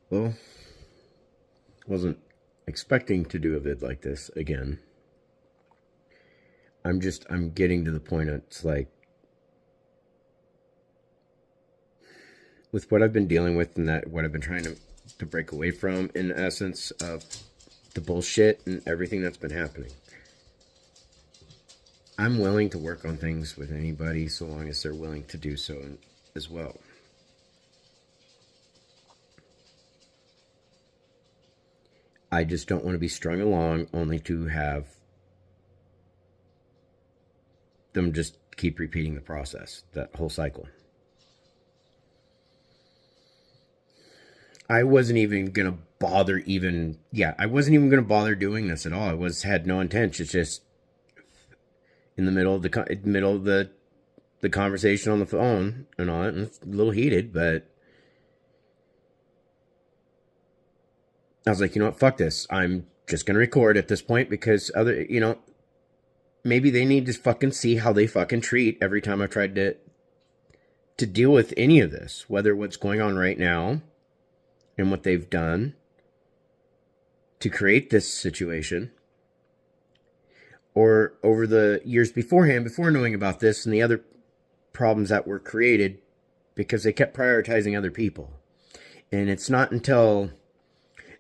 Well, wasn't expecting to do a vid like this again. I'm getting to the point it's like, with what I've been dealing with and that what I've been trying to break away from, in essence of the bullshit and everything that's been happening. I'm willing to work on things with anybody so long as they're willing to do so as well. I just don't want to be strung along only to have them just keep repeating the process, that whole cycle. I wasn't even gonna bother I wasn't even gonna bother doing this at all. Had no intent. It's just in the middle of the conversation on the phone and all that, and it's a little heated, but I was like, you know what, fuck this. I'm just gonna record at this point because maybe they need to fucking see how they fucking treat every time I've tried to deal with any of this, whether what's going on right now and what they've done to create this situation, or over the years beforehand, before knowing about this and the other problems that were created because they kept prioritizing other people. And it's not until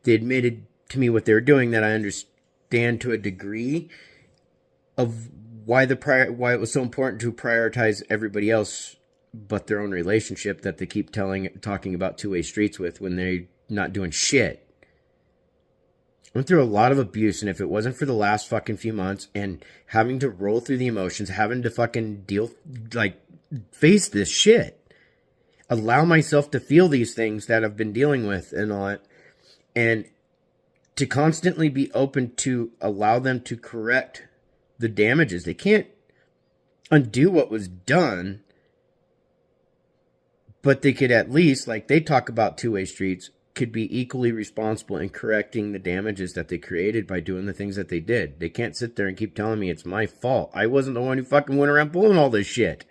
they admitted to me what they were doing that I understand to a degree of why it was so important to prioritize everybody else but their own relationship that they keep talking about two-way streets with when they're not doing shit. I went through a lot of abuse, and if it wasn't for the last fucking few months and having to roll through the emotions, having to fucking face this shit, allow myself to feel these things that I've been dealing with and all that, and to constantly be open to allow them to correct the damages. They can't undo what was done, but they could at least, like they talk about two-way streets, could be equally responsible in correcting the damages that they created by doing the things that they did. They can't sit there and keep telling me it's my fault. I wasn't the one who fucking went around pulling all this shit.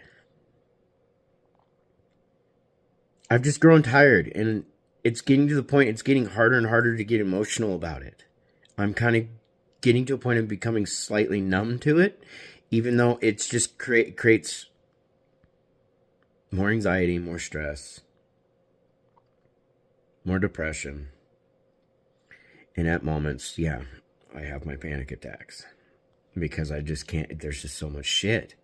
I've just grown tired, and it's getting to the point, it's getting harder and harder to get emotional about it. I'm kind of getting to a point of becoming slightly numb to it, even though it's just creates more anxiety, more stress, more depression. And at moments, yeah, I have my panic attacks because I just can't, there's just so much shit.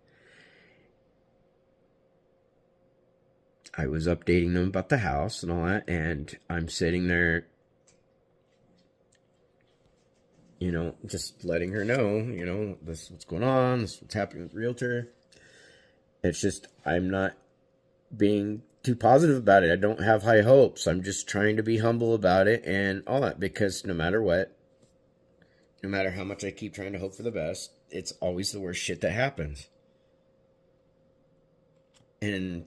I was updating them about the house and all that, and I'm sitting there, just letting her know, this is what's going on, this is what's happening with the realtor. It's just, I'm not being too positive about it. I don't have high hopes. I'm just trying to be humble about it and all that, because no matter what, no matter how much I keep trying to hope for the best, it's always the worst shit that happens. And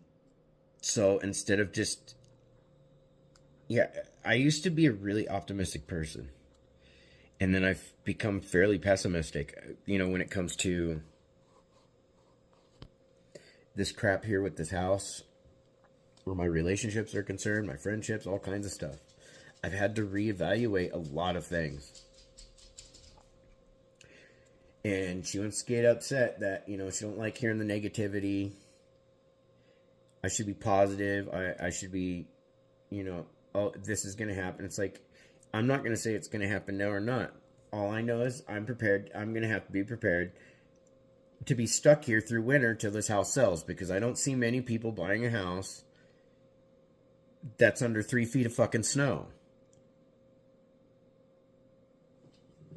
so instead of I used to be a really optimistic person. And then I've become fairly pessimistic, when it comes to this crap here with this house, where my relationships are concerned, my friendships, all kinds of stuff. I've had to reevaluate a lot of things. And she wants to get upset that, she don't like hearing the negativity. I should be positive. I should be, oh, this is going to happen. It's like, I'm not going to say it's going to happen now or not. All I know is I'm prepared. I'm going to have to be prepared to be stuck here through winter till this house sells, because I don't see many people buying a house that's under 3 feet of fucking snow.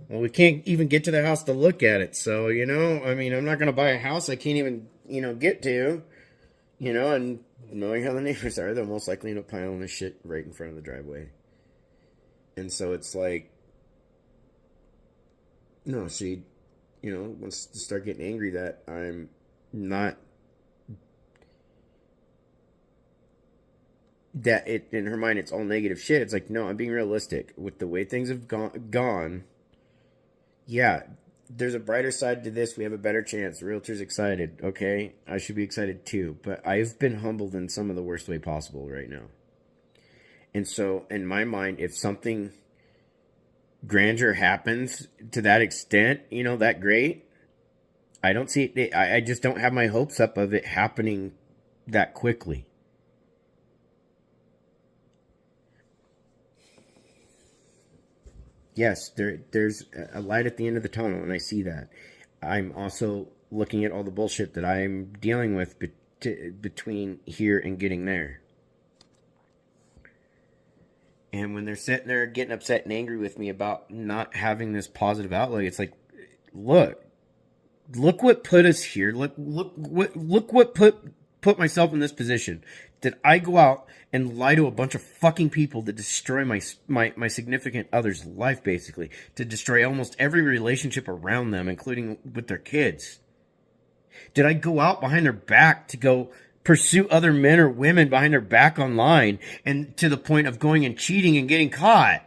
Well, we can't even get to the house to look at it. So, I'm not going to buy a house I can't even, get to, and knowing how the neighbors are, they'll most likely end up piling this shit right in front of the driveway. And so it's like, no, she, wants to start getting angry that I'm not, that it, in her mind, it's all negative shit. It's like, no, I'm being realistic. With the way things have gone, yeah, there's a brighter side to this. We have a better chance. The realtor's excited. Okay, I should be excited too. But I've been humbled in some of the worst way possible right now. And so, in my mind, if something grandeur happens to that extent, that great, I don't see it. I just don't have my hopes up of it happening that quickly. Yes, there's a light at the end of the tunnel, and I see that. I'm also looking at all the bullshit that I'm dealing with between here and getting there. And when they're sitting there getting upset and angry with me about not having this positive outlook, it's like, look, look what put us here. Look what put myself in this position. Did I go out and lie to a bunch of fucking people to destroy my significant other's life, basically, to destroy almost every relationship around them, including with their kids? Did I go out behind their back to go pursue other men or women behind their back online, and to the point of going and cheating and getting caught?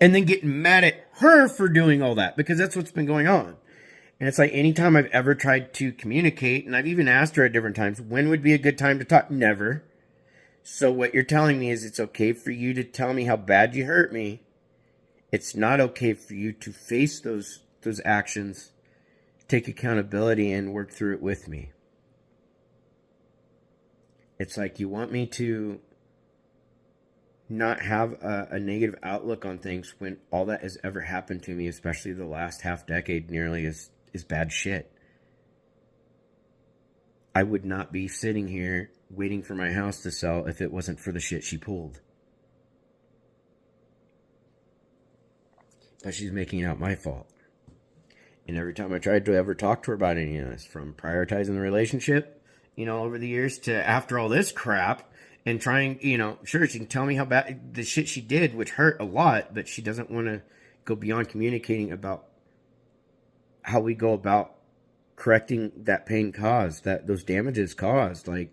And then getting mad at her for doing all that, because that's what's been going on. And it's like, anytime I've ever tried to communicate, and I've even asked her at different times, when would be a good time to talk? Never. So what you're telling me is it's okay for you to tell me how bad you hurt me. It's not okay for you to face those actions, take accountability, and work through it with me. It's like you want me to not have a negative outlook on things when all that has ever happened to me, especially the last half decade, nearly is bad shit. I would not be sitting here waiting for my house to sell if it wasn't for the shit she pulled. But she's making it out my fault. And every time I tried to ever talk to her about any of this, from prioritizing the relationship, over the years, to after all this crap, and trying, sure, she can tell me how bad the shit she did, which hurt a lot, but she doesn't want to go beyond communicating about how we go about correcting that pain caused, those damages caused. Like,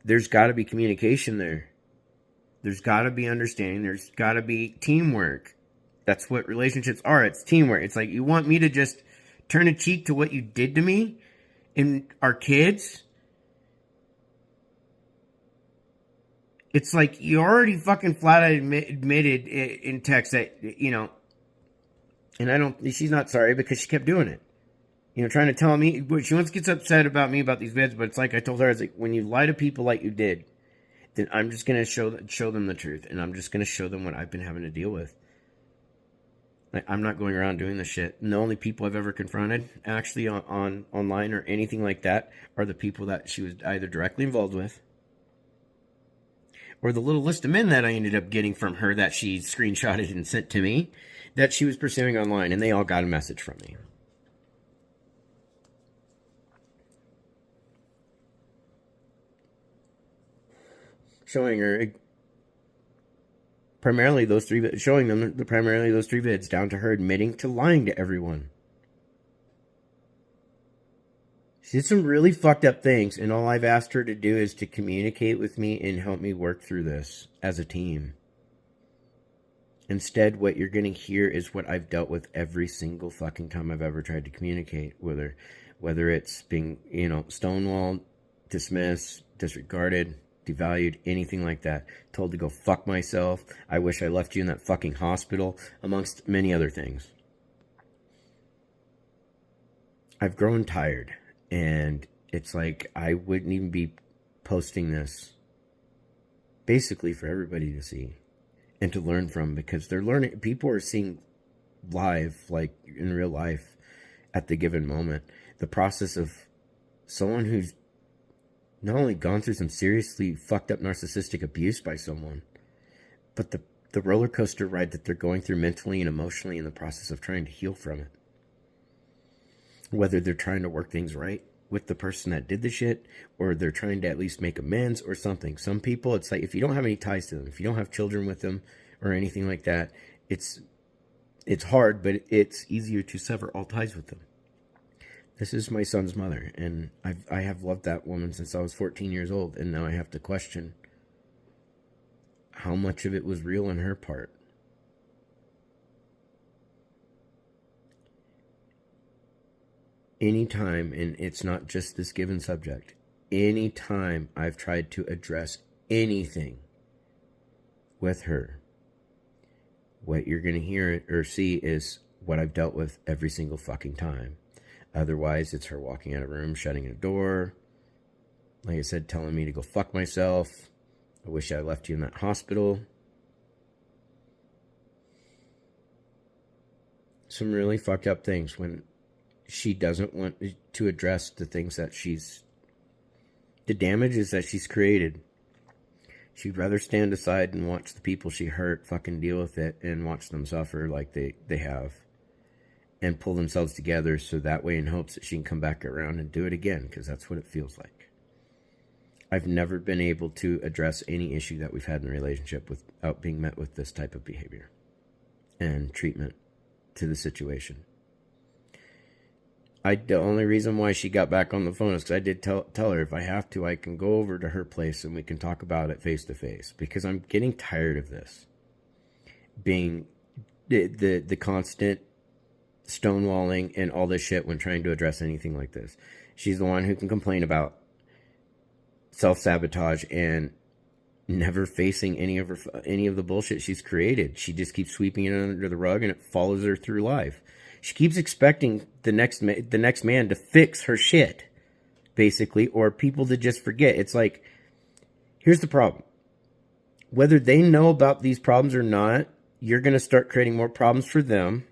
there's got to be communication there. There's got to be understanding. There's got to be teamwork. That's what relationships are. It's teamwork. It's like, you want me to just turn a cheek to what you did to me and our kids? It's like, you already fucking flat out admitted in text that, and she's not sorry because she kept doing it. Trying to tell me, she once gets upset about me about these vids, but it's like I told her, I was like, when you lie to people like you did, then I'm just going to show them the truth, and I'm just going to show them what I've been having to deal with. Like, I'm not going around doing this shit. And the only people I've ever confronted, actually on online or anything like that, are the people that she was either directly involved with, or the little list of men that I ended up getting from her that she screenshotted and sent to me, that she was pursuing online, and they all got a message from me. Showing her primarily those three vids, down to her admitting to lying to everyone. She did some really fucked up things, and all I've asked her to do is to communicate with me and help me work through this as a team. Instead, what you're going to hear is what I've dealt with every single fucking time I've ever tried to communicate, whether it's being, stonewalled, dismissed, disregarded, devalued, anything like that. Told to go fuck myself. I wish I left you in that fucking hospital, amongst many other things. I've grown tired, and it's like I wouldn't even be posting this basically for everybody to see and to learn from, because they're learning. People are seeing live, like in real life, at the given moment, the process of someone who's not only gone through some seriously fucked up narcissistic abuse by someone, but the roller coaster ride that they're going through mentally and emotionally in the process of trying to heal from it. Whether they're trying to work things right with the person that did the shit, or they're trying to at least make amends or something. Some people, it's like, if you don't have any ties to them, if you don't have children with them or anything like that, it's hard, but it's easier to sever all ties with them. This is my son's mother, and I have loved that woman since I was 14 years old, and now I have to question how much of it was real on her part. Anytime, and it's not just this given subject, any time I've tried to address anything with her, what you're going to hear or see is what I've dealt with every single fucking time. Otherwise, it's her walking out of a room, shutting a door. Like I said, telling me to go fuck myself. I wish I left you in that hospital. Some really fucked up things when she doesn't want to address the things that the damages that she's created. She'd rather stand aside and watch the people she hurt fucking deal with it and watch them suffer like they have. And pull themselves together so that way in hopes that she can come back around and do it again, because that's what it feels like. I've never been able to address any issue that we've had in the relationship without being met with this type of behavior and treatment to the situation. The only reason why she got back on the phone is because I did tell her if I have to, I can go over to her place and we can talk about it face to face, because I'm getting tired of this being the constant stonewalling and all this shit when trying to address anything like this. She's the one who can complain about self-sabotage and never facing any of the bullshit she's created. She just keeps sweeping it under the rug and it follows her through life. She keeps expecting the next man to fix her shit, basically, or people to just forget. It's like, here's the problem. Whether they know about these problems or not, you're going to start creating more problems for them.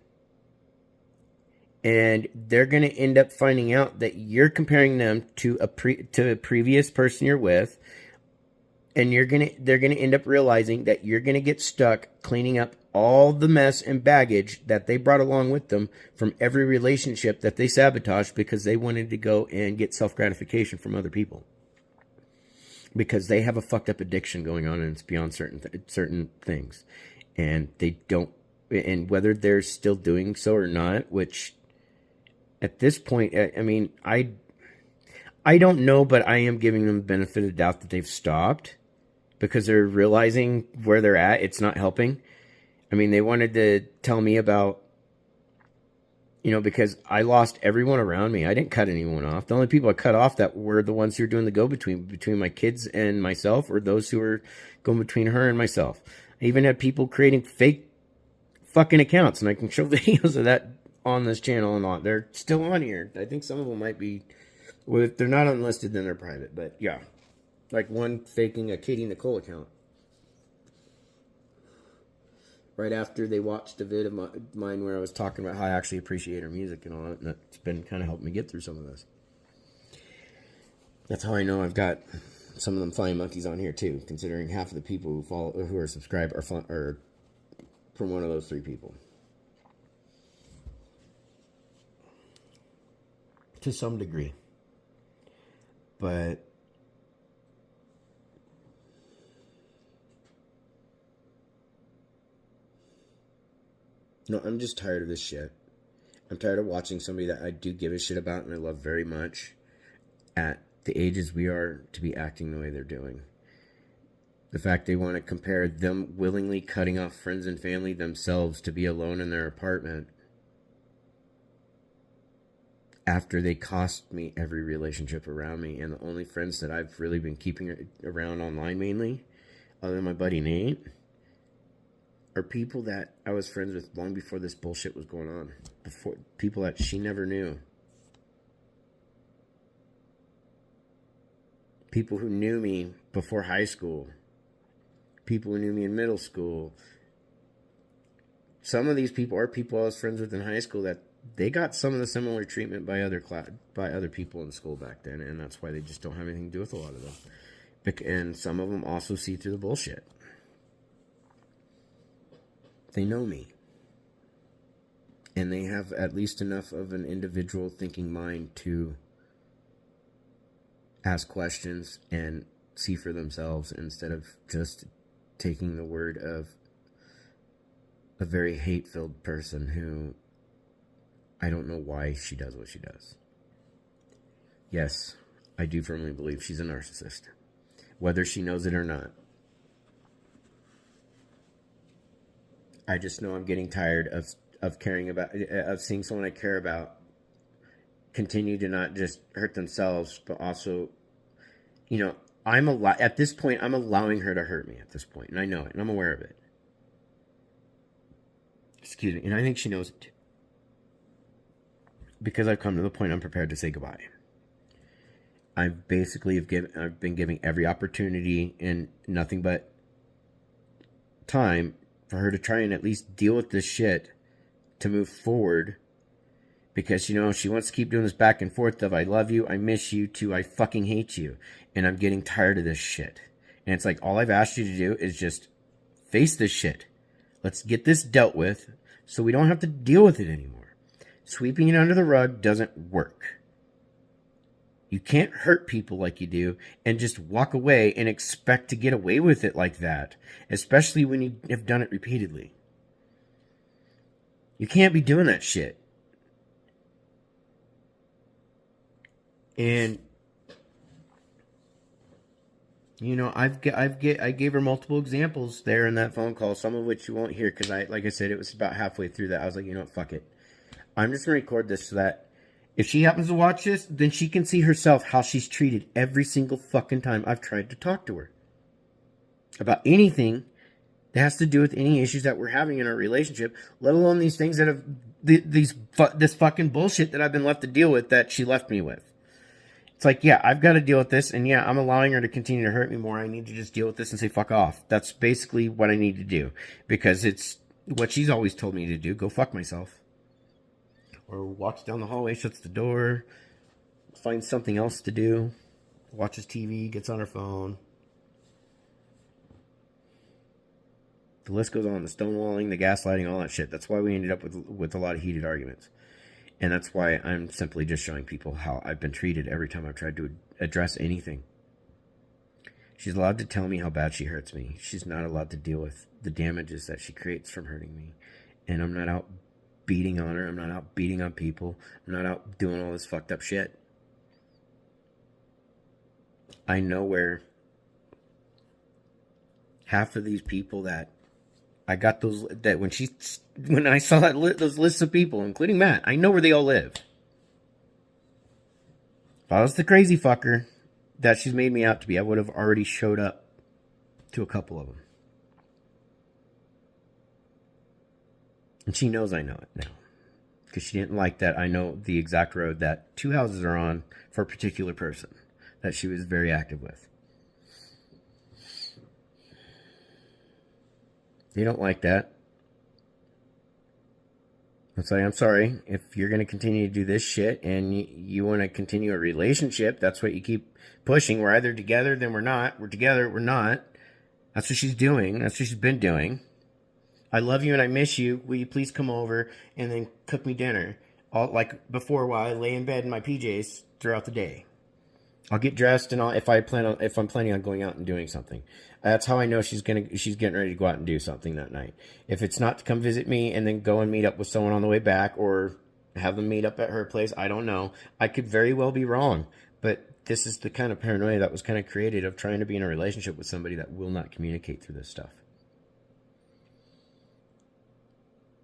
And they're going to end up finding out that you're comparing them to a previous person you're with. And they're going to end up realizing that you're going to get stuck cleaning up all the mess and baggage that they brought along with them from every relationship that they sabotaged because they wanted to go and get self-gratification from other people. Because they have a fucked up addiction going on and it's beyond certain things. And they don't, and whether they're still doing so or not, which at this point, I mean, I don't know, but I am giving them the benefit of the doubt that they've stopped because they're realizing where they're at. It's not helping. I mean, they wanted to tell me about, because I lost everyone around me. I didn't cut anyone off. The only people I cut off that were the ones who were doing the between my kids and myself, or those who were going between her and myself. I even had people creating fake fucking accounts, and I can show videos of that on this channel and all. They're still on here. I think some of them might be, well, if they're not unlisted, then they're private. But yeah, like one faking a Katie Nicole account. Right after they watched a vid of mine where I was talking about how I actually appreciate her music and all that. And that's been kind of helping me get through some of this. That's how I know I've got some of them flying monkeys on here too, considering half of the people who are subscribed are from one of those three people. To some degree. But no, I'm just tired of this shit. I'm tired of watching somebody that I do give a shit about and I love very much at the ages we are to be acting the way they're doing. The fact they want to compare them willingly cutting off friends and family themselves to be alone in their apartment after they cost me every relationship around me. And the only friends that I've really been keeping around online mainly, other than my buddy Nate, are people that I was friends with long before this bullshit was going on. Before people that she never knew. People who knew me before high school. People who knew me in middle school. Some of these people are people I was friends with in high school that they got some of the similar treatment by other people in school back then, and that's why they just don't have anything to do with a lot of them. And some of them also see through the bullshit. They know me. And they have at least enough of an individual thinking mind to ask questions and see for themselves instead of just taking the word of a very hate-filled person who I don't know why she does what she does. Yes, I do firmly believe she's a narcissist, whether she knows it or not. I just know I'm getting tired of caring about, of seeing someone I care about continue to not just hurt themselves, but also you know, at this point, I'm allowing her to hurt me at this point, and I know it, and I'm aware of it. Excuse me, and I think she knows it too. Because I've come to the point I'm prepared to say goodbye. I've been giving every opportunity and nothing but time for her to try and at least deal with this shit to move forward. Because, you know, she wants to keep doing this back and forth of I love you, I miss you, to I fucking hate you. And I'm getting tired of this shit. And it's like, all I've asked you to do is just face this shit. Let's get this dealt with so we don't have to deal with it anymore. Sweeping it under the rug doesn't work. You can't hurt people like you do and just walk away and expect to get away with it like that. Especially when you have done it repeatedly. You can't be doing that shit. And, you know, I gave her multiple examples there in that phone call, some of which you won't hear because like I said, it was about halfway through that. I was like, you know what, fuck it. I'm just going to record this so that if she happens to watch this, then she can see herself how she's treated every single fucking time I've tried to talk to her about anything that has to do with any issues that we're having in our relationship, let alone these things that have this fucking bullshit that I've been left to deal with that she left me with. It's like, yeah, I've got to deal with this, and yeah, I'm allowing her to continue to hurt me more. I need to just deal with this and say, fuck off. That's basically what I need to do, because it's what she's always told me to do, go fuck myself. Or walks down the hallway, shuts the door, finds something else to do, watches TV, gets on her phone. The list goes on, the stonewalling, the gaslighting, all that shit. That's why we ended up with a lot of heated arguments. And that's why I'm simply just showing people how I've been treated every time I've tried to address anything. She's allowed to tell me how bad she hurts me. She's not allowed to deal with the damages that she creates from hurting me. And I'm not out beating on her. I'm not out beating on people. I'm not out doing all this fucked up shit. I know where half of these people that I got those, that when I saw those lists of people, including Matt, I know where they all live. If I was the crazy fucker that she's made me out to be, I would have already showed up to a couple of them. And she knows I know it now. Because she didn't like that I know the exact road that 2 houses are on for a particular person that she was very active with. You don't like that. I'll say, I'm sorry. If you're going to continue to do this shit and you want to continue a relationship, that's what you keep pushing. We're either together, then we're not. We're together, we're not. That's what she's doing. That's what she's been doing. I love you and I miss you. Will you please come over and then cook me dinner? Like before, while I lay in bed in my PJs throughout the day. I'll get dressed and if I'm planning on going out and doing something. That's how I know she's getting ready to go out and do something that night. If it's not to come visit me and then go and meet up with someone on the way back or have them meet up at her place, I don't know. I could very well be wrong, but this is the kind of paranoia that was kind of created of trying to be in a relationship with somebody that will not communicate through this stuff.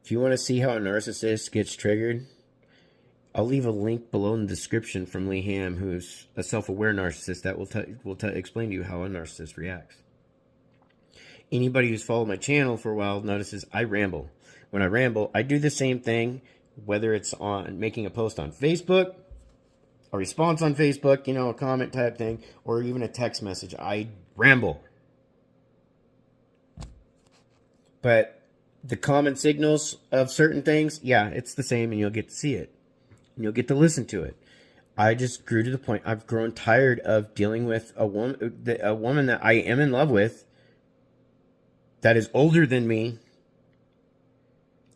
If you want to see how a narcissist gets triggered, I'll leave a link below in the description from Lee Ham, who's a self-aware narcissist that will explain to you how a narcissist reacts. Anybody who's followed my channel for a while notices I ramble. When I ramble, I do the same thing, whether it's on making a post on Facebook, a response on Facebook, you know, a comment type thing, or even a text message. I ramble. But the common signals of certain things, yeah, it's the same, and you'll get to see it. And you'll get to listen to it. I just grew to the point, I've grown tired of dealing with a woman that I am in love with, that is older than me,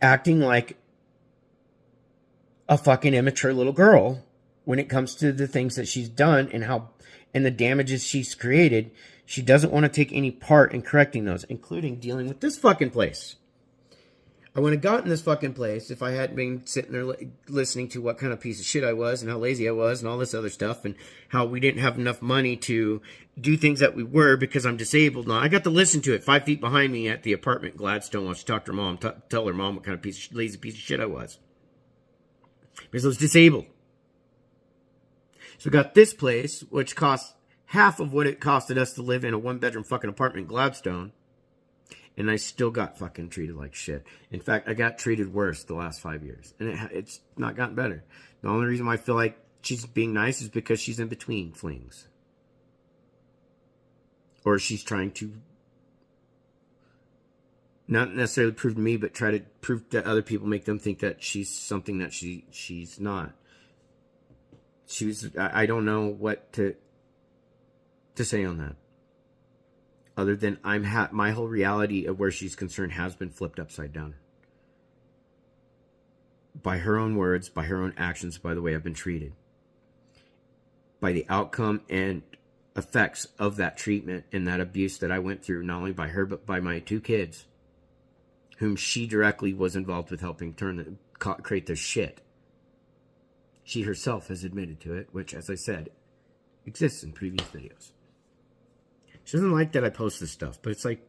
acting like a fucking immature little girl when it comes to the things that she's done and the damages she's created. She doesn't want to take any part in correcting those, including dealing with this fucking place. I wouldn't have gotten this fucking place if I hadn't been sitting there listening to what kind of piece of shit I was and how lazy I was and all this other stuff and how we didn't have enough money to do things that we were because I'm disabled now. I got to listen to it 5 feet behind me at the apartment in Gladstone while she talked to her mom, tell her mom what kind of lazy piece of shit I was. Because I was disabled. So I got this place, which costs half of what it costed us to live in a one-bedroom fucking apartment in Gladstone. And I still got fucking treated like shit. In fact, I got treated worse the last 5 years. And it's not gotten better. The only reason why I feel like she's being nice is because she's in between flings. Or she's trying to not necessarily prove to me, but try to prove to other people, make them think that she's something that she's not. I don't know what to say on that. Other than my whole reality of where she's concerned has been flipped upside down. By her own words, by her own actions, by the way I've been treated. By the outcome and effects of that treatment and that abuse that I went through, not only by her, but by my 2 kids, whom she directly was involved with helping create this shit. She herself has admitted to it, which, as I said, exists in previous videos. She doesn't like that I post this stuff, but it's like,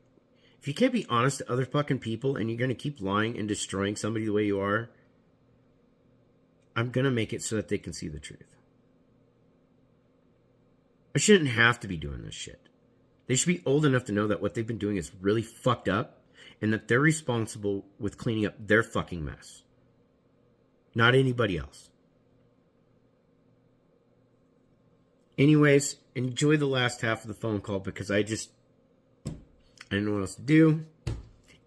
if you can't be honest to other fucking people and you're going to keep lying and destroying somebody the way you are, I'm going to make it so that they can see the truth. I shouldn't have to be doing this shit. They should be old enough to know that what they've been doing is really fucked up and that they're responsible with cleaning up their fucking mess. Not anybody else. Anyways, enjoy the last half of the phone call because I didn't know what else to do.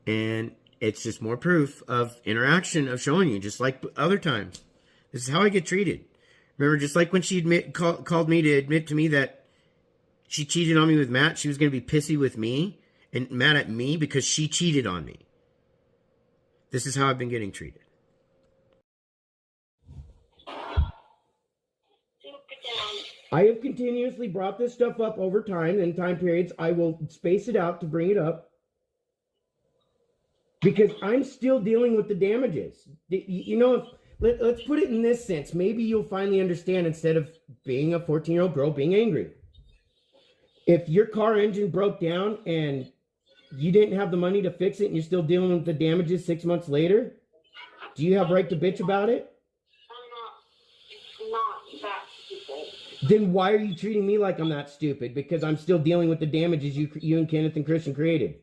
And it's just more proof of interaction, of showing you, just like other times. This is how I get treated. Remember, just like when she called me to admit to me that she cheated on me with Matt, she was going to be pissy with me and mad at me because she cheated on me. This is how I've been getting treated. I have continuously brought this stuff up over time, and time periods. I will space it out to bring it up because I'm still dealing with the damages. You know, let's put it in this sense. Maybe you'll finally understand instead of being a 14-year-old girl being angry. If your car engine broke down and you didn't have the money to fix it and you're still dealing with the damages 6 months later, do you have right to bitch about it? I'm not that stupid. Then why are you treating me like I'm that stupid? Because I'm still dealing with the damages you and Kenneth and Christian created.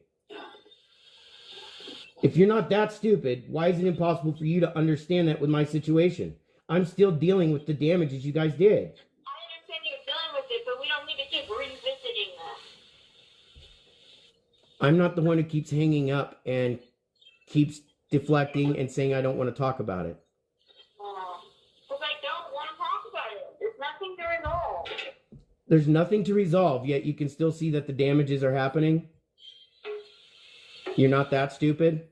If you're not that stupid, why is it impossible for you to understand that with my situation? I'm still dealing with the damages you guys did. I understand you're dealing with it, but we don't need to keep revisiting that. I'm not the one who keeps hanging up and keeps deflecting and saying I don't want to talk about it. Because I don't want to talk about it. There's nothing to resolve. There's nothing to resolve, yet you can still see that the damages are happening. You're not that stupid?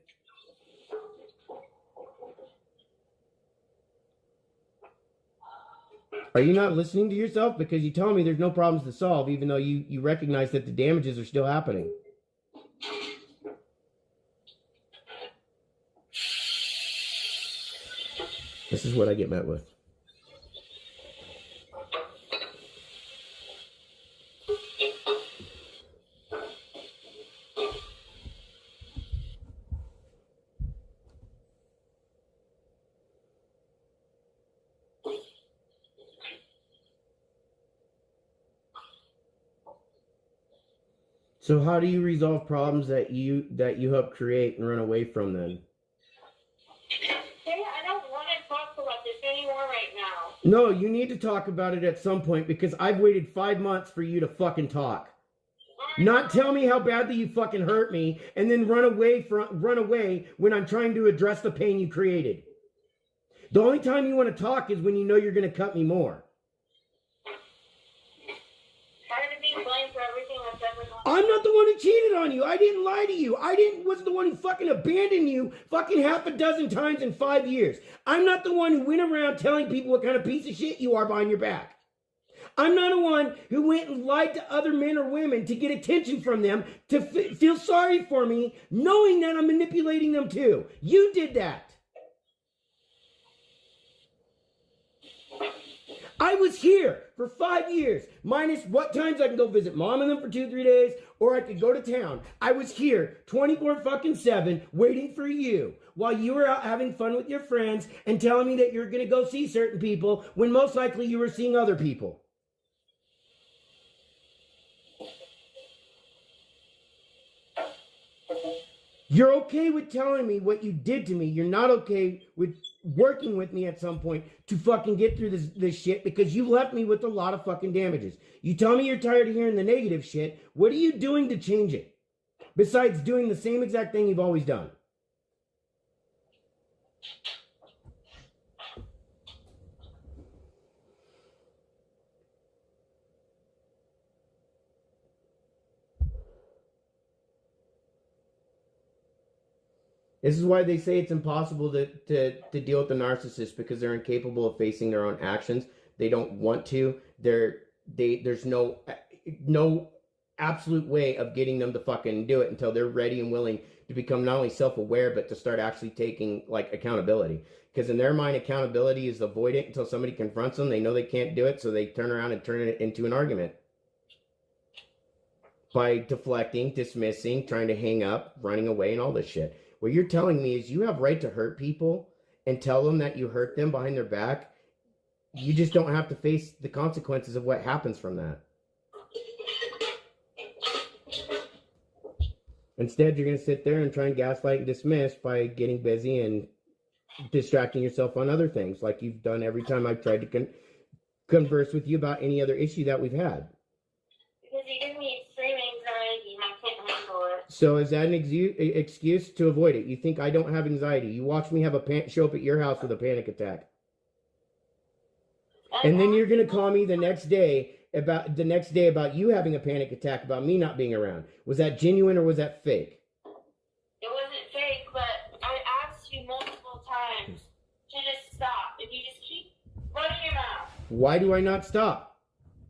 Are you not listening to yourself? Because you tell me there's no problems to solve, even though you recognize that the damages are still happening. This is what I get met with. So how do you resolve problems that you help create and run away from then? Hey, I don't want to talk about this anymore right now. No, you need to talk about it at some point because I've waited 5 months for you to fucking talk. Not tell me how badly you fucking hurt me and then run away when I'm trying to address the pain you created. The only time you want to talk is when you know you're going to cut me more. Tired of being blamed for everything that's ever gone. I'm not the one who cheated on you. I didn't lie to you. Wasn't the one who fucking abandoned you fucking half a dozen times in 5 years. I'm not the one who went around telling people what kind of piece of shit you are behind your back. I'm not the one who went and lied to other men or women to get attention from them, to feel sorry for me, knowing that I'm manipulating them too. You did that. I was here for 5 years, minus what times I can go visit mom and them for 2-3 days, or I could go to town. I was here 24/7 waiting for you while you were out having fun with your friends and telling me that you're going to go see certain people when most likely you were seeing other people. You're okay with telling me what you did to me. You're not okay with working with me at some point to fucking get through this shit because you left me with a lot of fucking damages. You tell me you're tired of hearing the negative shit. What are you doing to change it? Besides doing the same exact thing you've always done. This is why they say it's impossible to deal with the narcissist, because they're incapable of facing their own actions. They don't want to. There's no absolute way of getting them to fucking do it until they're ready and willing to become not only self-aware, but to start actually taking like accountability. Because in their mind, accountability is avoid it until somebody confronts them. They know they can't do it, so they turn around and turn it into an argument. By deflecting, dismissing, trying to hang up, running away, and all this shit. What you're telling me is you have right to hurt people and tell them that you hurt them behind their back. You just don't have to face the consequences of what happens from that. Instead, you're going to sit there and try and gaslight and dismiss by getting busy and distracting yourself on other things, like you've done every time I've tried to converse with you about any other issue that we've had. Because you give me extreme anxiety and I can't handle it. So is that an excuse to avoid it? You think I don't have anxiety? You watch me have show up at your house with a panic attack. And then you're going to call me the next day about you having a panic attack about me not being around. Was that genuine or was that fake? It wasn't fake, but I asked you multiple times to just stop, and you just keep running your mouth. Why do I not stop?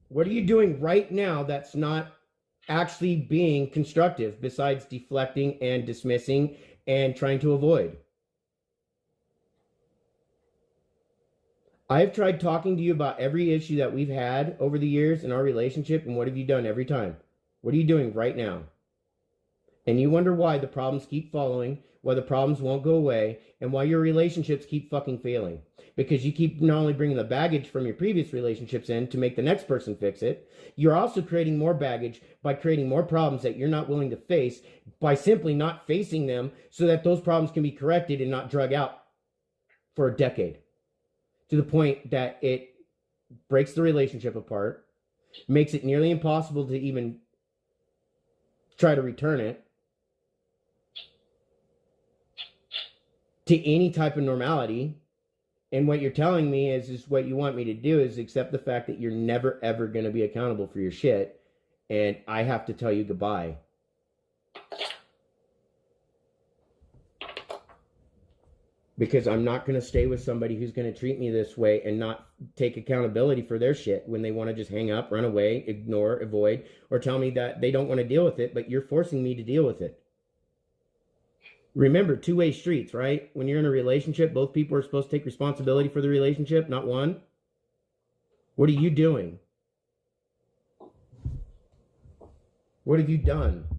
What are you doing right now that's not actually being constructive besides deflecting and dismissing and trying to avoid? I've tried talking to you about every issue that we've had over the years in our relationship, and what have you done every time? What are you doing right now? And you wonder why the problems keep following, why the problems won't go away, and why your relationships keep fucking failing. Because you keep not only bringing the baggage from your previous relationships in to make the next person fix it, you're also creating more baggage by creating more problems that you're not willing to face by simply not facing them so that those problems can be corrected and not drug out for a decade. To the point that it breaks the relationship apart, makes it nearly impossible to even try to return it to any type of normality. And what you're telling me is what you want me to do is accept the fact that you're never, ever going to be accountable for your shit. And I have to tell you goodbye. Because I'm not going to stay with somebody who's going to treat me this way and not take accountability for their shit when they want to just hang up, run away, ignore, avoid, or tell me that they don't want to deal with it, but you're forcing me to deal with it. Remember, two-way streets, right? When you're in a relationship, both people are supposed to take responsibility for the relationship, not one. What are you doing? What have you done?